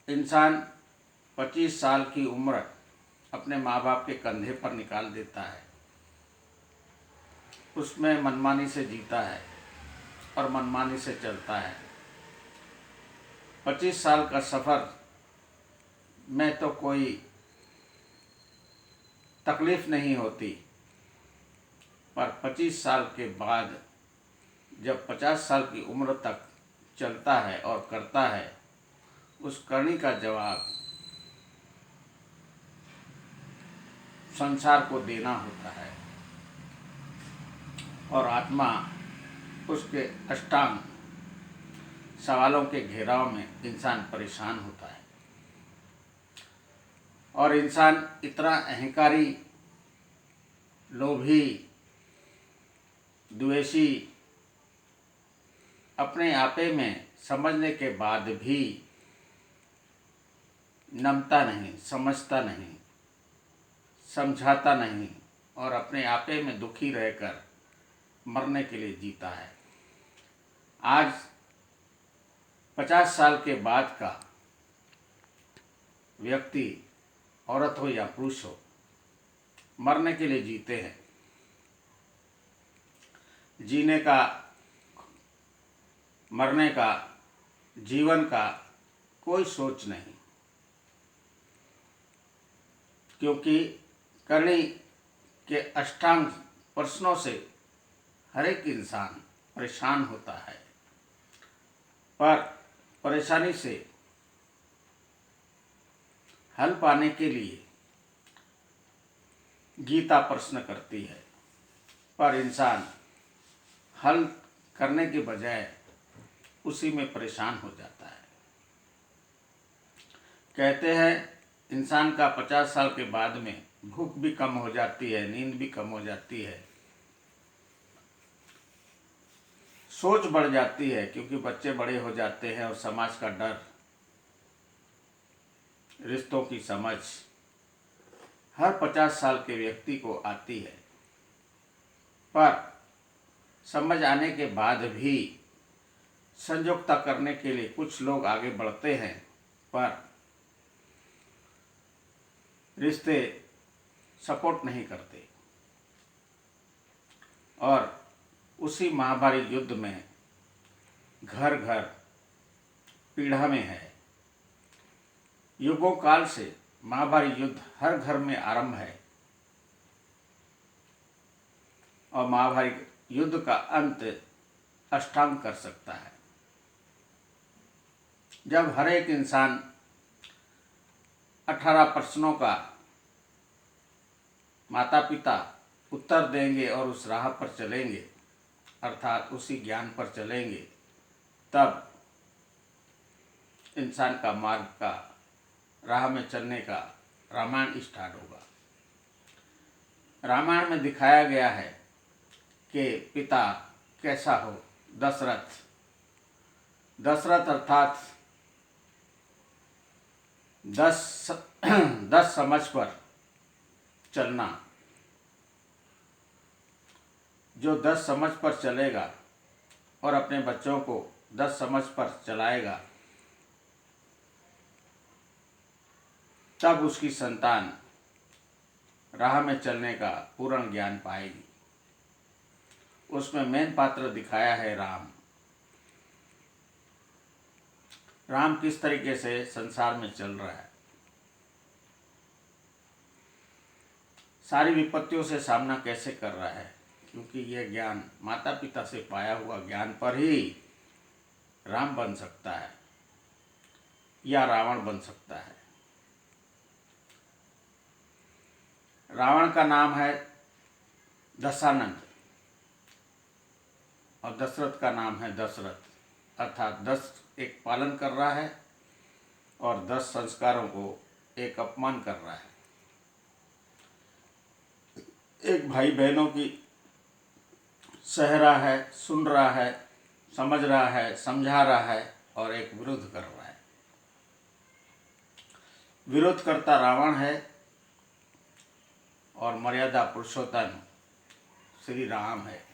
इंसान 25 साल की उम्र अपने माँ बाप के कंधे पर निकाल देता है, उसमें मनमानी से जीता है और मनमानी से चलता है। 25 साल का सफ़र में तो कोई तकलीफ़ नहीं होती, पर 25 साल के बाद जब 50 साल की उम्र तक चलता है और करता है, उस करनी का जवाब संसार को देना होता है और आत्मा उसके अष्टांग सवालों के घेराव में इंसान परेशान होता है। और इंसान इतना अहंकारी, लोभी, द्वेषी, अपने आपे में समझने के बाद भी नमता नहीं, समझता नहीं, समझाता नहीं और अपने आपे में दुखी रहकर मरने के लिए जीता है। आज 50 साल के बाद का व्यक्ति, औरत हो या पुरुष हो, मरने के लिए जीते हैं। जीने का, मरने का, जीवन का कोई सोच नहीं, क्योंकि करनी के अष्टांग प्रश्नों से हर एक इंसान परेशान होता है, पर परेशानी से हल पाने के लिए गीता प्रश्न करती है, पर इंसान हल करने के बजाय उसी में परेशान हो जाता है। कहते हैं इंसान का 50 साल के बाद में भूख भी कम हो जाती है, नींद भी कम हो जाती है, सोच बढ़ जाती है, क्योंकि बच्चे बड़े हो जाते हैं और समाज का डर, रिश्तों की समझ हर 50 साल के व्यक्ति को आती है। पर समझ आने के बाद भी संयोक्ता करने के लिए कुछ लोग आगे बढ़ते हैं, पर रिश्ते सपोर्ट नहीं करते और उसी महाभारत युद्ध में घर घर पीढ़ा में है। युगों काल से महाभारत युद्ध हर घर में आरंभ है और महाभारत युद्ध का अंत अष्टांग कर सकता है। जब हर एक इंसान 18 प्रश्नों का माता पिता उत्तर देंगे और उस राह पर चलेंगे, अर्थात उसी ज्ञान पर चलेंगे, तब इंसान का मार्ग का, राह में चलने का रामायण स्टार्ट होगा। रामायण में दिखाया गया है कि पिता कैसा हो, दशरथ। दशरथ अर्थात 10 समझ पर चलना। जो 10 समझ पर चलेगा और अपने बच्चों को 10 समझ पर चलाएगा, तब उसकी संतान राह में चलने का पूर्ण ज्ञान पाएगी। उसमें मेन पात्र दिखाया है राम। राम किस तरीके से संसार में चल रहा है, सारी विपत्तियों से सामना कैसे कर रहा है, क्योंकि यह ज्ञान माता पिता से पाया हुआ ज्ञान पर ही राम बन सकता है या रावण बन सकता है। रावण का नाम है दशानन और दशरथ का नाम है दशरथ, अर्थात 10 एक पालन कर रहा है और 10 संस्कारों को एक अपमान कर रहा है। एक भाई बहनों की सह रहा है, सुन रहा है, समझ रहा है, समझा रहा है, और एक विरोध कर रहा है। विरोध करता रावण है और मर्यादा पुरुषोत्तम श्री राम है।